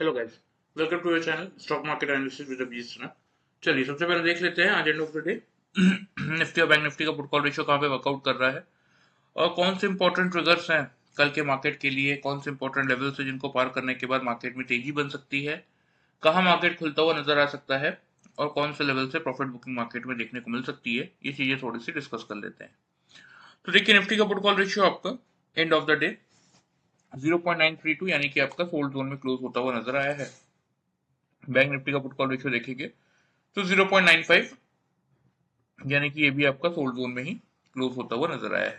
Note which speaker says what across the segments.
Speaker 1: Hello guys, welcome to your channel stock market analysis with Abhijit Sinha. चलिए सबसे पहले देख लेते हैं आज end of the day Nifty और बैंक निफ्टी का पुट कॉल रेशियो कहाँ पे वर्कआउट कर रहा है और कौन से इंपॉर्टेंट ट्रिगर्स हैं कल के मार्केट के लिए, कौन से इंपॉर्टेंट लेवल्स हैं जिनको पार करने के बाद मार्केट में तेजी बन सकती है, कहाँ मार्केट खुलता हुआ नजर आ सकता है और कौन से लेवल से प्रॉफिट बुकिंग मार्केट में देखने को मिल सकती है। ये चीजें थोड़ी सी डिस्कस कर लेते हैं। तो देखिए निफ्टी का पुट कॉल रेशियो आपका एंड ऑफ द डे 0.932 यानी कि आपका सोल्ड जोन में क्लोज होता हुआ नजर आया है। बैंक निफ्टी का पुट कॉल रेशियो देखेंगे तो 0.95 यानी कि ये भी आपका सोल्ड जोन में ही क्लोज होता हुआ नजर आया है।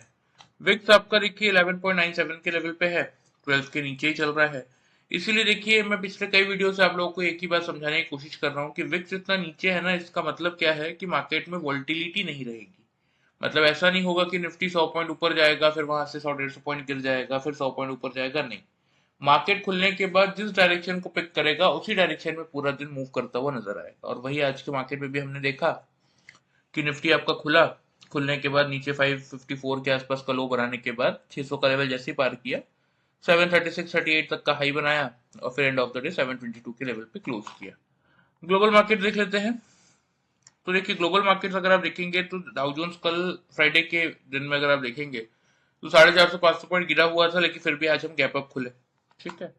Speaker 1: विक्स आपका देखिए 11.97 के लेवल पे है, 12 के नीचे ही चल रहा है। इसीलिए देखिए मैं पिछले कई वीडियो से आप लोगों को एक ही बात समझाने की कोशिश कर रहा हूँ कि विक्स इतना नीचे है ना, इसका मतलब क्या है कि मार्केट में वोल्टिलिटी नहीं रहेगी। मतलब ऐसा नहीं होगा कि निफ्टी 100 पॉइंट ऊपर जाएगा फिर वहां से 100-150 पॉइंट गिर जाएगा फिर 100 पॉइंट ऊपर जाएगा, नहीं। मार्केट खुलने के बाद जिस डायरेक्शन को पिक करेगा उसी डायरेक्शन में पूरा दिन मूव करता हुआ नजर आएगा, और वही आज के मार्केट में भी हमने देखा कि निफ्टी आपका खुलने के बाद नीचे 554 के आसपास का लो बनाने के बाद 600 का लेवल जैसे ही पार किया, 736-38 तक का हाई बनाया और फिर एंड ऑफ द डे 722 के लेवल पे क्लोज किया। ग्लोबल मार्केट देख लेते हैं। तो देखिए ग्लोबल मार्केट अगर आप देखेंगे तो डाउ जोन्स कल फ्राइडे के दिन में अगर आप देखेंगे तो 450-500 पॉइंट गिरा हुआ था, लेकिन फिर भी आज हम गैप अप खुले। ठीक है,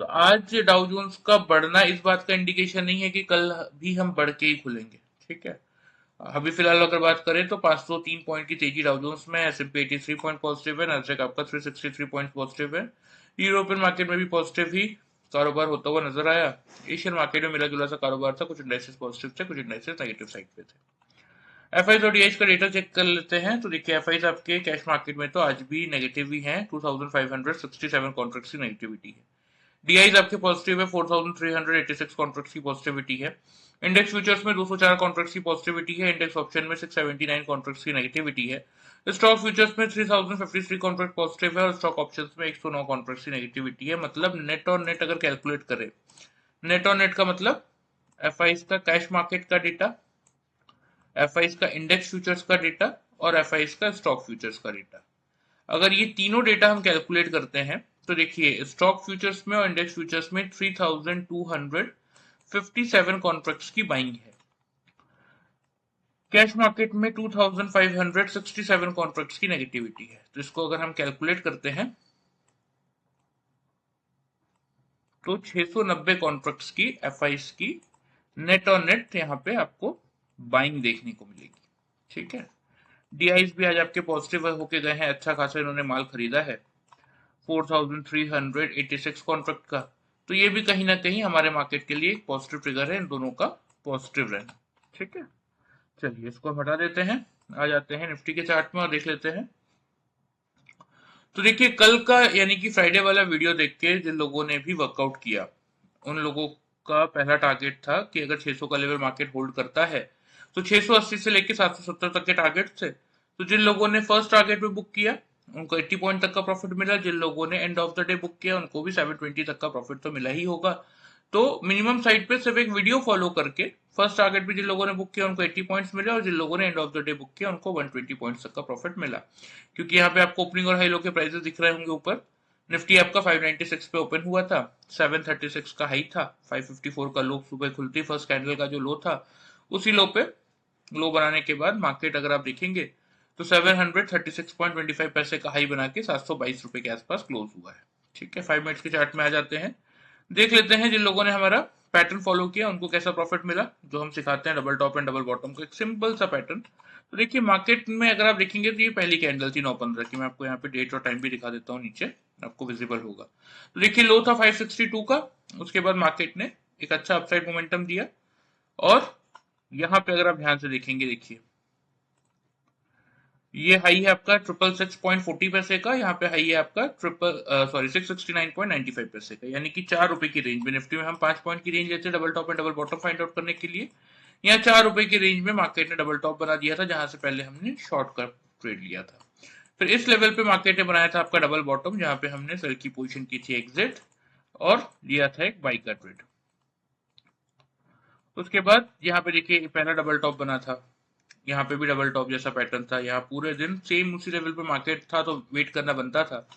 Speaker 1: तो आज डाउ जोन्स का बढ़ना इस बात का इंडिकेशन नहीं है कि कल भी हम बढ़ के ही खुलेंगे। ठीक है, अभी फिलहाल अगर बात करें तो 503 पॉइंट की तेजी डाउ जोन्स में, S&P 83 पॉइंट पॉजिटिव है, नैस्डैक आपका 363 पॉइंट पॉजिटिव है। यूरोपियन मार्केट में भी पॉजिटिव ही कारोबार होता हुआ नजर आया। एशियन मार्केट में मिला जुला सा कारोबार था, कुछ इंडाइसेस पॉजिटिव थे, कुछ इंडाइसेस नेगेटिव साइड पे थे। एफआईज और डीआईज का डेटा चेक कर लेते हैं। तो देखिए एफआईज आपके कैश मार्केट में तो आज भी नेगेटिव ही है, 2567 कॉन्ट्रैक्ट्स की नेगेटिविटी है। डीआईज आपके पॉजिटिव है, 4386 कॉन्ट्रैक्ट्स की पॉजिटिविटी है। इंडेक्स फ्यूचर्स में 204 कॉन्ट्रैक्ट्स की पॉजिटिविटी है, इंडेक्स ऑप्शन में 679 कॉन्ट्रैक्ट्स की नेगेटिविटी है। स्टॉक फ्यूचर्स में 3053 कॉन्ट्रैक्ट पॉजिटिव है और स्टॉक ऑप्शंस में 109 कॉन्ट्रैक्ट्स की नेगेटिविटी है। मतलब नेट और नेट अगर कैलकुलेट करें, नेट और नेट का मतलब एफआईज का कैश मार्केट का डेटा, एफआईज का इंडेक्स फ्यूचर्स का डेटा और एफआईज का स्टॉक फ्यूचर्स का डेटा, अगर ये तीनों डेटा हम कैलकुलेट करते हैं तो देखिए स्टॉक फ्यूचर्स में और इंडेक्स फ्यूचर्स में 3257 कॉन्ट्रैक्ट्स की बाइंग है। कैश मार्केट में 2567 कॉन्ट्रैक्ट्स की नेगेटिविटी है। तो इसको अगर हम कैलकुलेट करते हैं तो 690 कॉन्ट्रैक्ट्स की एफआईज की नेट और नेट यहाँ पे आपको बाइंग देखने को मिलेगी। ठीक है, डीआईज भी आज आपके पॉजिटिव होके गए हैं, अच्छा खासा इन्होंने माल खरीदा है 4386 कॉन्ट्रैक्ट का। तो ये भी कहीं ना कहीं हमारे मार्केट के लिए एक पॉजिटिव ट्रिगर है, इन दोनों का पॉजिटिव रहना। ठीक है, चलिए इसको हटा देते हैं, आ जाते हैं निफ्टी के चार्ट में और देख लेते हैं। तो देखिए कल का यानी कि फ्राइडे वाला वीडियो देख के जिन लोगों ने भी वर्कआउट किया उन लोगों का पहला टारगेट था कि अगर 600 का लेवल मार्केट होल्ड करता है तो 680 से लेकर 770 तक के टारगेट थे। तो जिन लोगों ने फर्स्ट टारगेट पे बुक किया उनको 80 पॉइंट तक का प्रॉफिट मिला, जिन लोगों ने and of the day book किया उनको भी 720 तक का प्रॉफिट तो मिला ही होगा। तो मिनिमम साइड पे सिर्फ एक वीडियो फॉलो करके फर्स्ट टारगेट पे जिन लोगों ने बुक किया उनको 80 पॉइंट्स मिले और जिन लोगों ने and of the day book किया उनको 120 पॉइंट्स तक का प्रॉफिट मिला। क्योंकि यहाँ पे आपको ओपनिंग और हाई लो के प्राइसेस दिख रहे होंगे ऊपर। निफ्टी आपका 596 पे ओपन हुआ था, 736 का हाई था, 554 का लो सुबह खुलती फर्स्ट कैंडल का जो लो था उसी लो पे लो बनाने के बाद मार्केट अगर आप देखेंगे तो 736.25 पैसे का हाई बना के 722 रुपए के आसपास क्लोज हुआ है। ठीक है, 5 मिनट्स के चार्ट में आ जाते हैं, देख लेते हैं जिन लोगों ने हमारा पैटर्न फॉलो किया उनको कैसा प्रॉफिट मिला। जो हम सिखाते हैं double top and double bottom का एक सिंपल सा पैटर्न। तो देखिए मार्केट में अगर आप देखेंगे तो ये पहली कैंडल थी 9:15 की, मैं आपको यहाँ पे डेट और टाइम भी दिखा देता हूँ, नीचे आपको विजिबल होगा। तो देखिए लो था 562 का, उसके बाद मार्केट ने एक अच्छा अपसाइड मोमेंटम दिया और यहाँ पे अगर आप ध्यान से देखेंगे, देखिए ये हाई है आपका 666.40 पैसे का, यहाँ पे हाई है आपका 669.95 पैसे का, यानी कि 4 रुपए की रेंज में। निफ्टी में हम 5 पॉइंट की रेंज लेते हैं double top and double bottom find out करने के लिए, यहाँ 4 रुपए की रेंज में मार्केट ने डबल टॉप बना दिया था जहां से पहले हमने शॉर्ट का ट्रेड लिया था। फिर इस लेवल पे मार्केट ने बनाया था आपका डबल बॉटम जहां पे हमने सेल की पोजीशन की थी एग्जिट और लिया था एक बाई का ट्रेड। उसके बाद यहाँ पे देखिए पहला डबल टॉप बना था, यहाँ पे भी डबल टॉप जैसा पैटर्न था, यहाँ पूरे दिन सेम उसी लेवल पे मार्केट था तो वेट करना बनता था।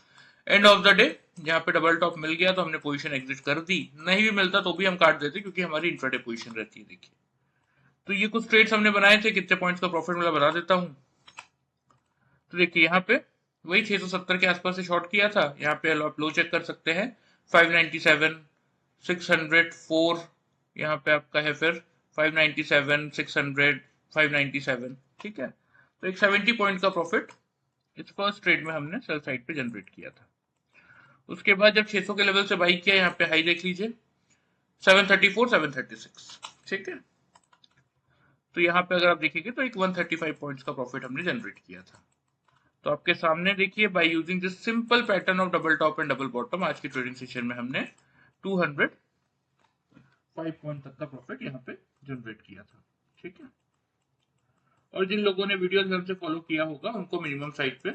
Speaker 1: एंड ऑफ द डे यहाँ पे डबल टॉप मिल गया तो हमने पोजीशन एग्जिट कर दी, नहीं भी मिलता तो भी हम काट देते क्योंकि हमारी इंट्राडे पोजीशन रहती है। देखिए तो ये कुछ ट्रेड्स हमने बनाए थे, कितने पॉइंट्स का प्रॉफिट मिला बता देता हूँ। तो देखिए यहाँ पे वही 670 के आसपास से शॉर्ट किया था। यहाँ पे आप लो चेक कर सकते हैं 597, 604, यहाँ पे आपका है फिर 597, 600, 597। ठीक है, तो एक 70 पॉइंट का प्रॉफिट इस फर्स्ट ट्रेड में हमने सेल साइड पे जनरेट किया था। उसके बाद जब 600 के लेवल से बाई किया, यहाँ पे हाई देख लीजिए 734, 736। ठीक है, तो यहाँ पे अगर आप देखेंगे तो एक 135 पॉइंट्स का प्रॉफिट हमने जनरेट किया था। तो आपके सामने देखिए by using this simple pattern of double top and double bottom आज की ट्रेडिंग सेशन में हमने 205 पॉइंट तक का प्रॉफिट यहाँ पे जनरेट किया था। ठीक है, और जिन लोगों ने वीडियो ध्यान से फॉलो किया होगा उनको मिनिमम साइड पे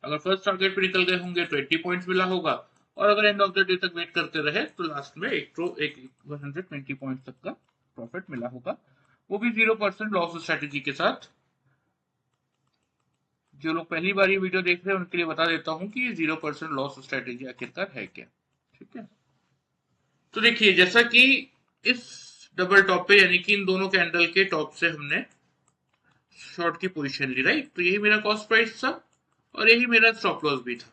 Speaker 1: अगर फर्स्ट टारगेट पे निकल गए होंगे तो 80 पॉइंट्स मिला होगा, और अगर एंड ऑफ द डे तक वेट करते रहे तो लास्ट में एक 120 पॉइंट्स तक का प्रॉफिट मिला होगा, वो भी 0% लॉस स्ट्रेटेजी के साथ। जो लोग पहली बार ये वीडियो देख रहे हैं उनके लिए बता देता हूं कि ये 0% लॉस स्ट्रेटेजी आखिरकार है क्या। ठीक है, तो देखिए जैसा कि इस डबल टॉप पे यानी कि इन दोनों कैंडल के टॉप से हमने शॉर्ट की पोजीशन ली, राइट, तो यही मेरा कॉस्ट प्राइस था और यही मेरा स्टॉप लॉस भी था।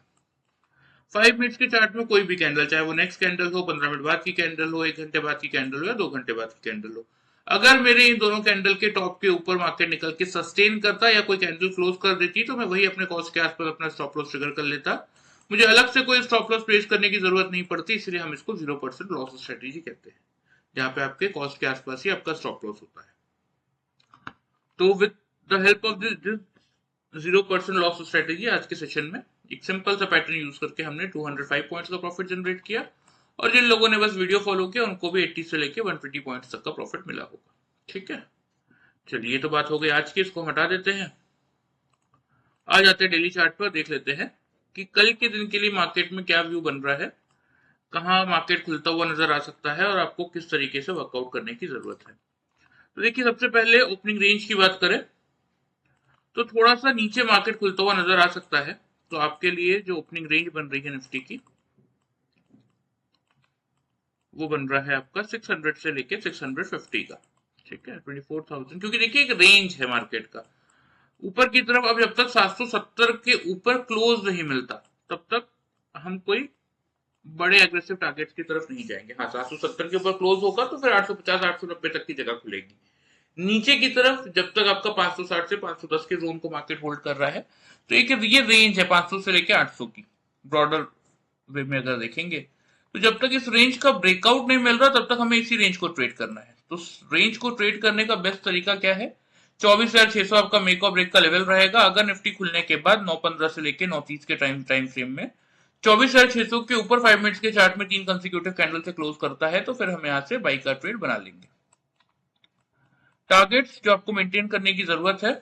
Speaker 1: 5 मिनट्स के चार्ट में कोई भी कैंडल, चाहे वो नेक्स्ट कैंडल हो, 15 मिनट बाद की कैंडल हो, 1 घंटे बाद की कैंडल हो या 2 घंटे बाद की कैंडल हो, अगर मेरे इन दोनों कैंडल के टॉप के ऊपर मार्केट निकल के सस्टेन करता या कोई कैंडल क्लोज कर देती तो मैं वही अपने कॉस्ट के आसपास अपना स्टॉप लॉस ट्रिगर कर लेता। मुझे अलग से कोई स्टॉप लॉस प्लेस करने की जरूरत नहीं पड़ती, इसलिए हम इसको 0% लॉस स्ट्रेटेजी कहते हैं, जहां पे आपके कॉस्ट के आसपास ही आपका स्टॉप लॉस होता है। तो with the help of this 0% loss strategy आज के सेशन में एक सिंपल सा पैटर्न यूज करके हमने 205 पॉइंट्स का प्रॉफिट जनरेट किया, और जिन लोगों ने बस वीडियो फॉलो किया उनको भी 80 से लेके 120 पॉइंट्स तक का प्रॉफिट मिला होगा। ठीक है, चलिए ये तो बात हो गई आज की, इसको हटा देते हैं। आ जाते हैं डेली चार्ट पर, देख लेते हैं कि कल के दिन के लिए मार्केट में क्या व्यू बन रहा है, कहाँ मार्केट खुलता हुआ नजर आ सकता है और आपको किस तरीके से वर्कआउट करने की जरूरत है। तो देखिए सबसे पहले ओपनिंग रेंज की बात करें तो थोड़ा सा नीचे मार्केट खुलता हुआ नजर आ सकता है। तो आपके लिए जो ओपनिंग रेंज बन रही है निफ्टी की, वो बन रहा है आपका 600 से लेके 650 का। ठीक है, 24,000, क्योंकि देखिए एक रेंज है मार्केट का ऊपर की तरफ। अब जब तक 770 के ऊपर क्लोज नहीं मिलता तब तक हम कोई बड़े एग्रेसिव टारगेट्स की तरफ नहीं जाएंगे। हाँ, 770 के ऊपर क्लोज होगा तो फिर 850, 890 तक की जगह खुलेगी। नीचे की तरफ जब तक आपका 560 से 510 के जोन को मार्केट होल्ड कर रहा है, तो एक ये रेंज है 500 से लेके 800 की, ब्रॉडर वे में अगर देखेंगे तो जब तक इस रेंज का ब्रेकआउट नहीं मिल रहा तब तक हमें इसी रेंज को ट्रेड करना है। तो रेंज को ट्रेड करने का बेस्ट तरीका क्या है, 24,600 आपका मेक और ब्रेक का लेवल रहेगा। अगर निफ्टी खुलने के बाद 9:15 से लेके 9:30 के टाइम फ्रेम में 24,600 के ऊपर 5 मिनट्स के चार्ट में 3 कंसेक्यूटिव कैंडल से क्लोज करता है तो फिर हम यहाँ से बाई का ट्रेड बना लेंगे। टारगेट्स जो आपको मेंटेन करने की जरूरत है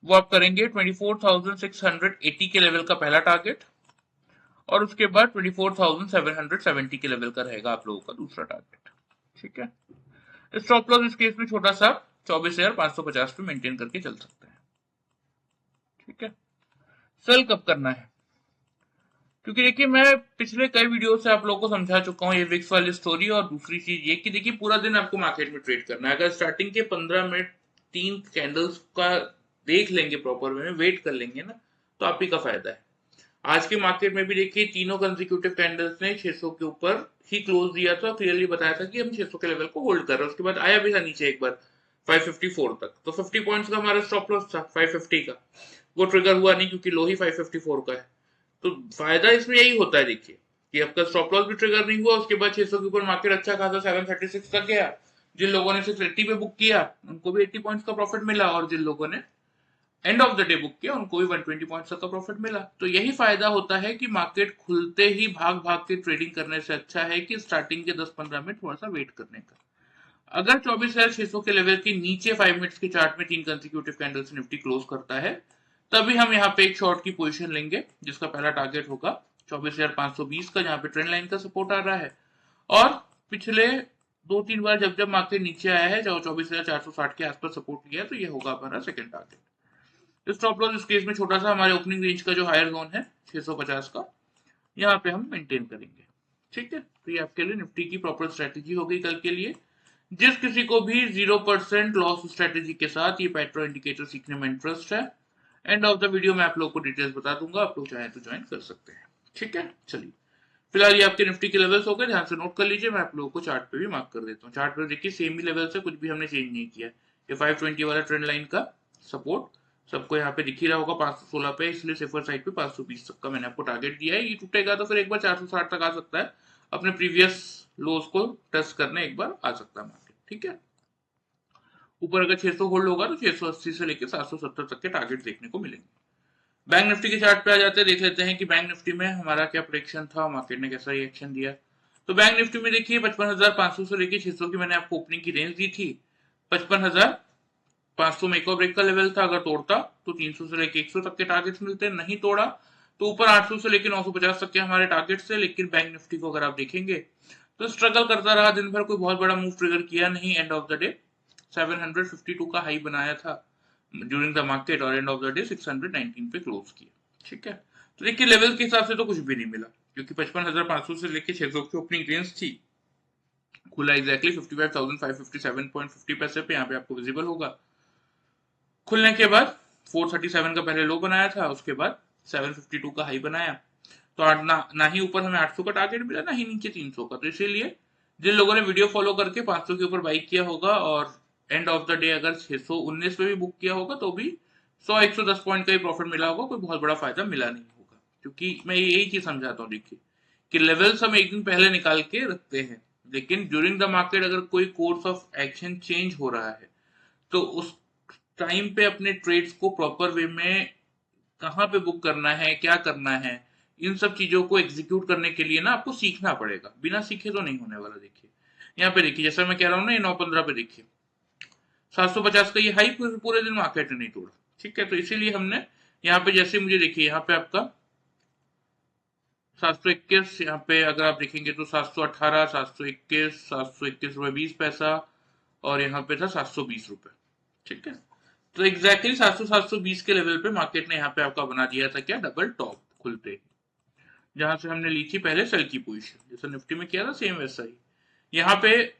Speaker 1: वो आप करेंगे 24,680 के लेवल का पहला टारगेट, और उसके बाद 24,770 के लेवल का रहेगा आप लोगों का दूसरा टारगेट। ठीक है, स्टॉप लॉस इस केस में छोटा सा 24,550 पे मेंटेन करके चल सकते हैं। ठीक है, सेल कब करना है, क्योंकि देखिए मैं पिछले कई वीडियो से आप लोगों को समझा चुका हूँ ये विक्स वाली स्टोरी, और दूसरी चीज ये कि देखिए पूरा दिन आपको मार्केट में ट्रेड करना है। अगर स्टार्टिंग के 15 मिनट 3 कैंडल्स का देख लेंगे, प्रॉपर वे में वेट कर लेंगे ना, तो आप ही का फायदा है। आज के मार्केट में भी देखिए तीनों कंसेक्यूटिव कैंडल्स ने 600 के ऊपर ही क्लोज दिया था, क्लियरली बताया था कि हम 600 के लेवल को होल्ड कर रहे हैं। उसके बाद आया भी था नीचे एक बार 554 तक, तो 50 पॉइंट्स का हमारा स्टॉप लॉस था 550 का, वो ट्रिगर हुआ नहीं क्योंकि लो ही 554 का है। तो फायदा इसमें यही होता है देखिए कि आपका स्टॉप लॉस भी ट्रिगर नहीं हुआ। उसके बाद 600 के ऊपर मार्केट अच्छा खासा 736 तक गया। जिन लोगों ने 680 पे बुक किया उनको भी 80 पॉइंट्स का प्रॉफिट मिला, और जिन लोगों ने and of the day book किया उनको भी 120 पॉइंट्स तक का प्रॉफिट मिला। तो यही फायदा होता है कि मार्केट खुलते ही भाग भाग के ट्रेडिंग करने से अच्छा है कि स्टार्टिंग के 10-15 मिनट थोड़ा सा वेट करने का। अगर 24,600 के लेवल के नीचे 5 मिनट्स के चार्ट में 3 कंसेक्यूटिव कैंडल से निफ्टी क्लोज करता है, तभी हम यहाँ पे एक शॉर्ट की पोजीशन लेंगे जिसका पहला टारगेट होगा 24,520 का, जहां पे ट्रेंड लाइन का सपोर्ट आ रहा है। और पिछले 2-3 बार जब जब मार्केट नीचे आया है, 24,460 के आसपास सपोर्ट लिया है, तो ये होगा हमारा सेकंड टारगेट। स्टॉप लॉस इस केस में छोटा सा हमारे ओपनिंग रेंज का जो हायर जोन है 650 का, यहाँ पे हम मेंटेन करेंगे। ठीक है, तो ये आपके लिए निफ्टी की प्रॉपर स्ट्रेटेजी हो गई कल के लिए। जिस किसी को भी 0% लॉस स्ट्रेटेजी के साथ ये पेट्रो इंडिकेटर सीखने में इंटरेस्ट है, एंड ऑफ द वीडियो मैं आप लोग को डिटेल्स बता दूंगा, आप लोग चाहें तो ज्वाइन कर सकते हैं। ठीक है, चलिए फिलहाल ये आपके निफ्टी के लेवल्स हो गए, ध्यान से नोट कर लीजिए। मैं आप लोगों को चार्ट पे भी मार्क कर देता हूँ। चार्ट पे देखिए सेम ही लेवल से, कुछ भी हमने चेंज नहीं किया। ये 520 वाला ट्रेंड लाइन का सपोर्ट सबको यहाँ पे दिख ही रहा होगा 516 पे, इसलिए सेफर साइड पे 520 तक का मैंने आपको टारगेट दिया है। ये टूटेगा तो फिर एक बार 460 तक आ सकता है, अपने प्रीवियस लोज को टच करने एक बार आ सकता है मार्केट। ठीक है, ऊपर अगर 600 होल्ड होगा तो 680 से लेकर 770 तक के टारगेट देखने को मिलेंगे। बैंक निफ्टी के चार्ट पे आ जाते हैं, देख लेते हैं कि बैंक निफ्टी में हमारा क्या प्रेडिक्शन था, मार्केट ने कैसा रिएक्शन दिया। तो बैंक निफ्टी में देखिए 55,500 से लेकर 600 की मैंने आपको ओपनिंग की रेंज दी थी। 55,500 में एक और ब्रेक का लेवल था, अगर तोड़ता तो 300 से लेकर 100 तक के टारगेट्स मिलते, नहीं तोड़ा तो ऊपर 800 से लेकर 950 तक के हमारे टारगेट्स थे। लेकिन बैंक निफ्टी को अगर आप देखेंगे तो स्ट्रगल करता रहा दिन भर, कोई बहुत बड़ा मूव ट्रिगर किया नहीं। एंड ऑफ द डे 752 का हाई बनाया था ड्यूरिंग द मार्केट, और एंड ऑफ द डे 619 पे क्लोज किया। ठीक है, तो देखिए लेवल के हिसाब से तो कुछ भी नहीं मिला, क्योंकि 55,500 से लेकर 600 की ओपनिंग रेंज थी। खुला एग्जैक्टली 55,557.50 पैसे पे, यहाँ पे आपको विजिबल होगा। खुलने के बाद 437 का पहले लो बनाया था, उसके बाद 752 का हाई बनाया। तो ना ही ऊपर हमें 800 का टारगेट मिला, ना ही नीचे 300 का। तो इसीलिए जिन लोगों ने वीडियो फॉलो करके 500 के ऊपर बाई किया होगा और एंड ऑफ द डे अगर 619 पे भी बुक किया होगा तो भी 100-110 पॉइंट का ही प्रॉफिट मिला होगा, कोई बहुत बड़ा फायदा मिला नहीं होगा। क्योंकि मैं यही चीज समझाता हूँ, देखिए कि लेवल्स हम एक दिन पहले निकाल के रखते हैं, लेकिन ड्यूरिंग द मार्केट अगर कोई कोर्स ऑफ एक्शन चेंज हो रहा है तो उस टाइम पे अपने ट्रेड्स को प्रॉपर वे में कहाँ पे बुक करना है, क्या करना है, इन सब चीजों को एग्जीक्यूट करने के लिए ना आपको सीखना पड़ेगा। बिना सीखे तो नहीं होने वाला। देखिए यहाँ पे देखिए, जैसा मैं कह रहा हूँ ना, ये 915 पे देखिए 750 का ये हाई पूरे दिन मार्केट ने नहीं तोड़ा। ठीक है, तो इसीलिए हमने यहाँ पे जैसे मुझे देखिए यहाँ पे आपका 721, यहाँ पे अगर आप देखेंगे तो 718, 721, 721 रुपए 20 पैसा, और यहाँ पे था 720 रुपए। ठीक है, तो एग्जैक्टली 700-720 के लेवल पे मार्केट ने यहाँ पे आपका बना दिया था क्या, डबल टॉप खुलते ही, जहां से हमने ली थी पहले सेल की पोजीशन, जैसा निफ्टी में किया था सेम वैसा ही। यहाँ पे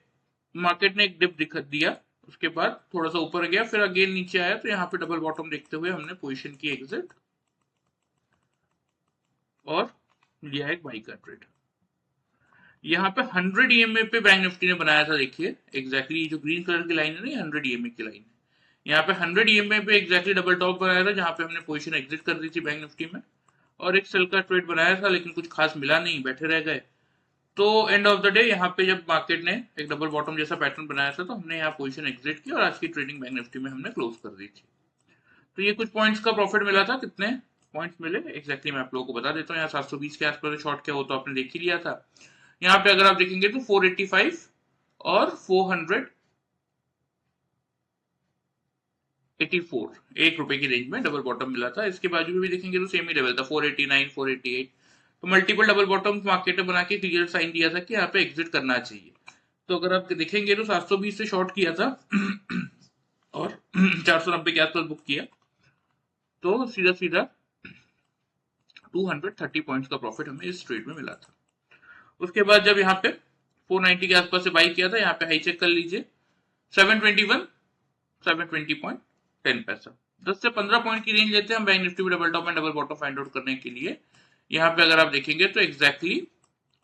Speaker 1: मार्केट ने एक डिप दिखा दिया, उसके बाद थोड़ा सा ऊपर गया, फिर अगेन नीचे आया, तो यहाँ पे डबल बॉटम देखते हुए हमने पोजीशन की एग्जिट और लिया एक बाई का ट्रेड। यहाँ पे 100 ईएमए पे बैंक निफ्टी ने बनाया था, देखिए एग्जैक्टली जो ग्रीन कलर की लाइन है ना, 100 ईएमए की लाइन है। यहाँ पे 100 ईएमए पे एग्जैक्टली डबल टॉप बनाया था, जहां पे हमने पोजीशन एग्जिट कर दी थी बैंक निफ्टी में, और एक सेल का ट्रेड बनाया था, लेकिन कुछ खास मिला नहीं, बैठे रह गए। तो एंड ऑफ द डे यहाँ पे जब मार्केट ने एक डबल बॉटम जैसा पैटर्न बनाया था, तो हमने यहाँ पोजीशन एग्जिट की और आज की ट्रेडिंग बैंक निफ्टी में हमने क्लोज कर दी थी। तो ये कुछ पॉइंट्स का प्रॉफिट मिला था। कितने पॉइंट्स मिले एग्जैक्टली मैं आप लोगों को बता देता हूँ। यहाँ 720 के आसपास शॉर्ट क्या हो तो आपने देख ही लिया था। यहाँ पे अगर आप देखेंगे तो 485 और 484 1 रुपए की रेंज में डबल बॉटम मिला था। इसके बाजू में भी देखेंगे तो सेम ही लेवल था 489 488। तो मल्टीपल डबल बॉटम मार्केट ने बना के क्लियर साइन दिया था कि यहाँ पे एग्जिट करना चाहिए। तो अगर आप देखेंगे तो 720 से शॉर्ट किया था और 490 के आसपास बुक किया, तो सीधा सीधा 230 पॉइंट्स का प्रॉफिट हमें इस ट्रेड में मिला था। उसके बाद जब यहाँ पे 490 के आसपास से बाई किया था, यहाँ पे हाई चेक कर लीजिए 721 720.10 पैसा। 10 से 15 पॉइंट की रेंज लेते हैं हम बैंक निफ्टी में double top and double bottom find out करने के लिए। यहाँ पे अगर आप देखेंगे तो एग्जैक्टली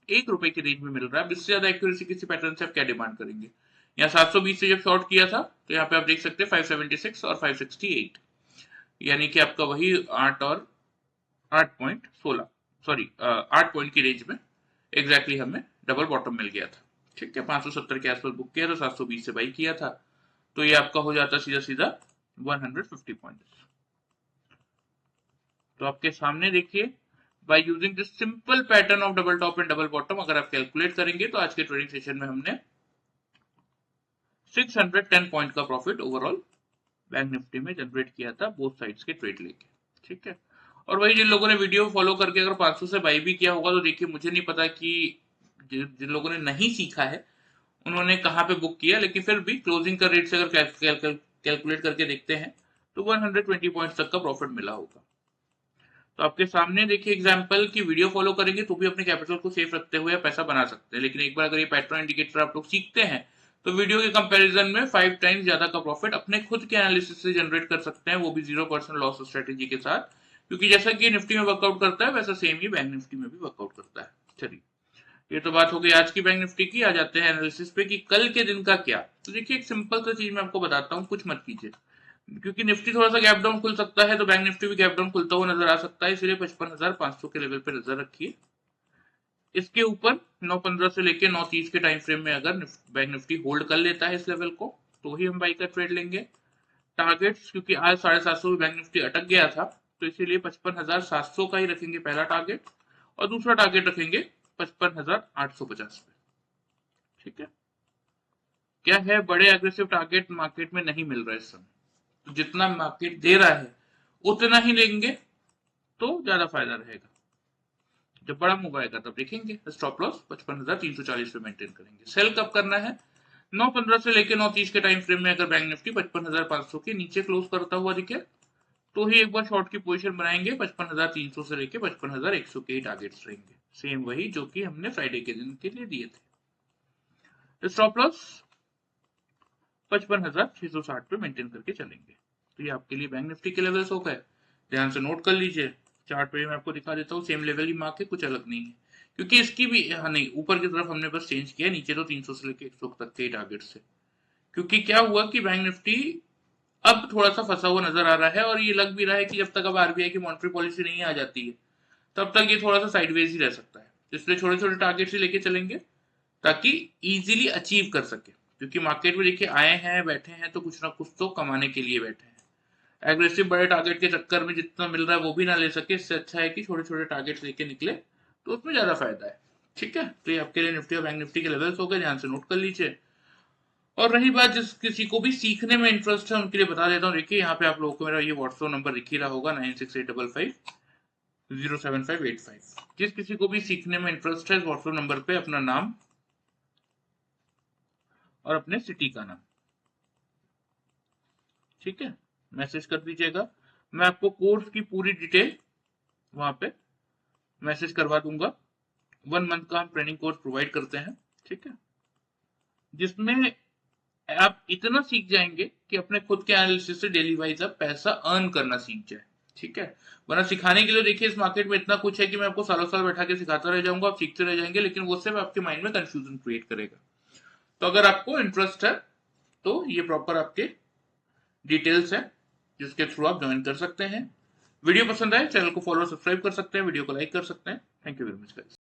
Speaker 1: 1 रुपए की रेंज में मिल रहा है। इससे ज्यादा एक्यूरेसी किसी पैटर्न से आप क्या डिमांड करेंगे। यहाँ 720 से जब शॉर्ट किया था तो यहाँ पे आप देख सकते हैं 576 और 568, यानी कि आपका वही 8 और 8.16 सॉरी 8 पॉइंट की रेंज में एग्जैक्टली हमें डबल बॉटम मिल गया था। ठीक है, 570 के आसपास बुक किया था, 720 से बाई किया था, तो ये आपका हो जाता सीधा सीधा 150 पॉइंट्स। तो आपके सामने देखिए, by using this simple pattern of double top and double bottom अगर आप कैलकुलेट करेंगे तो आज के ट्रेडिंग सेशन में हमने 610 पॉइंट का प्रॉफिट ओवरऑल बैंक निफ्टी में जनरेट किया था, बोथ साइड्स के ट्रेड लेके। ठीक है, और वही जिन लोगों ने वीडियो फॉलो करके अगर 500 से बाई भी किया होगा तो देखिए मुझे नहीं पता कि जिन लोगों ने नहीं सीखा है उन्होंने कहाँ पे बुक किया, लेकिन फिर भी क्लोजिंग का रेट से अगर कैलकुलेट करके देखते हैं तो 120 पॉइंट्स तक का प्रॉफिट मिला होगा। तो आपके सामने देखिए एग्जांपल की वीडियो फॉलो करेंगे तो भी अपने कैपिटल को सेफ रखते हुए पैसा बना सकते हैं, लेकिन एक बार अगर ये पैटर्न इंडिकेटर आप लोग सीखते हैं तो वीडियो के कंपैरिजन में 5 टाइम्स ज्यादा का प्रॉफिट अपने खुद के एनालिसिस से जनरेट कर सकते हैं, वो भी 0% लॉस स्ट्रेटेजी के साथ, क्योंकि जैसा कि निफ्टी में वर्कआउट करता है वैसा सेम ही बैंक निफ्टी में भी वर्कआउट करता है। चलिए, ये तो बात हो गई आज की बैंक निफ्टी की। आ जाते हैं एनालिसिस पे कि कल के दिन का क्या। तो देखिए एक सिंपल सा चीज मैं आपको बताता हूँ, कुछ मत कीजिए, क्योंकि निफ्टी थोड़ा सा गैप डाउन खुल सकता है तो बैंक निफ्टी भी गैप डाउन खुलता हुआ नजर आ सकता है, इसलिए 55,500 के लेवल पे नजर रखिए। इसके ऊपर 9:15 से लेके 9:30 के टाइम फ्रेम में अगर बैंक निफ्टी होल्ड कर लेता है इस लेवल को तो ही हम बाई का ट्रेड लेंगे। टारगेट्स, क्योंकि आज 750 में बैंक निफ्टी अटक गया था तो इसीलिए 55,700 का ही रखेंगे पहला टारगेट, और दूसरा टारगेट रखेंगे 55,850 पे। ठीक है, क्या है, बड़े एग्रेसिव टारगेट मार्केट में नहीं मिल रहा है इस समय, तो जितना मार्केट दे रहा है उतना ही लेंगे तो ज्यादा फायदा रहेगा। जब बड़ा मूव आएगा तब देखेंगे। स्टॉप लॉस 55,340 पे मेंटेन करेंगे। सेल कब करना है, 9:15 से लेकर 9:30 के टाइम फ्रेम में अगर बैंक निफ्टी 55,500 के नीचे क्लोज करता हुआ दिखे तो ही एक बार शॉर्ट की पोजीशन बनाएंगे। 55,300 से लेकर 55,100 के टारगेट्स रहेंगे, सेम वही जो कि हमने फ्राइडे के दिन के लिए दिए थे। स्टॉप लॉस 55,660 पे मेंटेन करके चलेंगे। तो ये आपके लिए बैंक निफ्टी के लेवल्स हो गए, ध्यान से नोट कर लीजिए। चार्ट पे मैं आपको दिखा देता हूँ, सेम लेवल ही मार्क है, कुछ अलग नहीं है, क्योंकि इसकी भी हाँ नहीं, ऊपर की तरफ हमने बस चेंज किया, नीचे तो 300 से लेकर 100 तक के टारगेट से। क्योंकि क्या हुआ कि बैंक निफ्टी अब थोड़ा सा फंसा हुआ नजर आ रहा है, और ये लग भी रहा है कि जब तक अब आरबीआई की मॉनेटरी पॉलिसी नहीं आ जाती है तब तक ये थोड़ा सा साइडवेज ही रह सकता है। इसलिए छोटे छोटे टारगेट ही लेके चलेंगे ताकि इजीली अचीव कर सके, क्योंकि मार्केट में देखिए आए हैं बैठे हैं तो कुछ ना कुछ तो कमाने के लिए बैठे हैं। एग्रेसिव बड़े टारगेट के चक्कर में जितना मिल रहा है वो भी ना ले सके, इससे अच्छा है कि छोटे छोटे टारगेट लेके निकले तो उसमें ज्यादा फायदा है। ठीक है, तो ये आपके लिए निफ्टी और बैंक निफ्टी के लेवल्स हो गए, ध्यान से नोट कर लीजिए। और रही बात जिस किसी को भी सीखने में इंटरेस्ट है उनके लिए बता देता हूँ, देखिए यहाँ पे आप लोगों को मेरा ये व्हाट्सएप नंबर दिख ही रहा होगा, 9685507585। जिस किसी को भी सीखने में इंटरेस्ट है व्हाट्सएप नंबर पे अपना नाम और अपने सिटी का नाम, ठीक है, मैसेज कर दीजिएगा। मैं आपको कोर्स की पूरी डिटेल वहां पे मैसेज करवा दूंगा। 1 मंथ का हम ट्रेनिंग कोर्स प्रोवाइड करते हैं, ठीक है, जिसमें आप इतना सीख जाएंगे कि अपने खुद के एनालिसिस से डेली वाइज आप पैसा अर्न करना सीख जाए। ठीक है, वरना सिखाने के लिए देखिए इस मार्केट में इतना कुछ है कि मैं आपको सालों साल बैठा के सिखाता रह जाऊंगा, आप सीखते रह जाएंगे, लेकिन वो सिर्फ आपके माइंड में कंफ्यूजन क्रिएट करेगा। तो अगर आपको इंटरेस्ट है तो ये प्रॉपर आपके डिटेल्स है जिसके थ्रू आप ज्वाइन कर सकते हैं। वीडियो पसंद आए चैनल को फॉलो सब्सक्राइब कर सकते हैं, वीडियो को लाइक कर सकते हैं। Thank you very much guys.